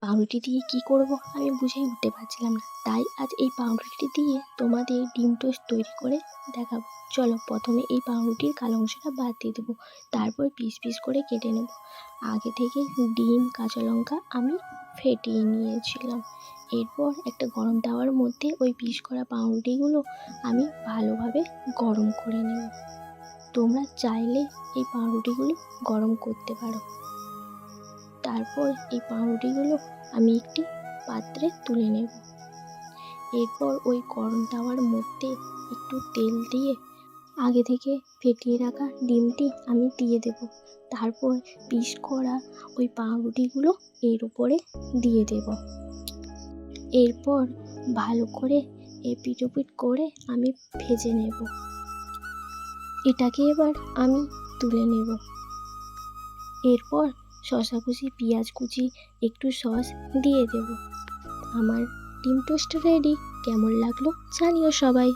পাউরুটি দিয়ে কি করব আমি বুঝেই উঠতে পারছিলাম না। তাই আজ এই পাউরুটি দিয়ে তোমাদের ডিম টোস্ট তৈরি করে দেখাবো। চলো, প্রথমে এই পাউরুটির কালো অংশটা বাদ দিয়ে দেবো, তারপর পিস পিস করে কেটে নেব। আগে থেকে ডিম, কাঁচা লঙ্কা আমি ফেটিয়ে নিয়েছিলাম। এরপর একটা গরম তাওয়ার মধ্যে ওই পিস করা পাউরুটিগুলো আমি ভালোভাবে গরম করে নেব। তোমরা চাইলে এই পাউরুটিগুলো গরম করতে পারো। তারপর এই পাউরুটিগুলো আমি একটি পাত্রে তুলে নেব। এরপর ওই গরম তাওয়ার মধ্যে একটু তেল দিয়ে আগে থেকে ফেটিয়ে রাখা ডিমটি আমি দিয়ে দেব। তারপর পিস করা ওই পাউরুটিগুলো এর উপরে দিয়ে দেব। এরপর ভালো করে এপিট ওপিট করে আমি ভেজে নেব। এটাকে এবার আমি তুলে নেব। এরপর শসা কুচি, পেঁয়াজ কুচি, একটু সস দিয়ে দেব। আমার ডিম টোস্ট রেডি। কেমন লাগলো জানিও সবাই।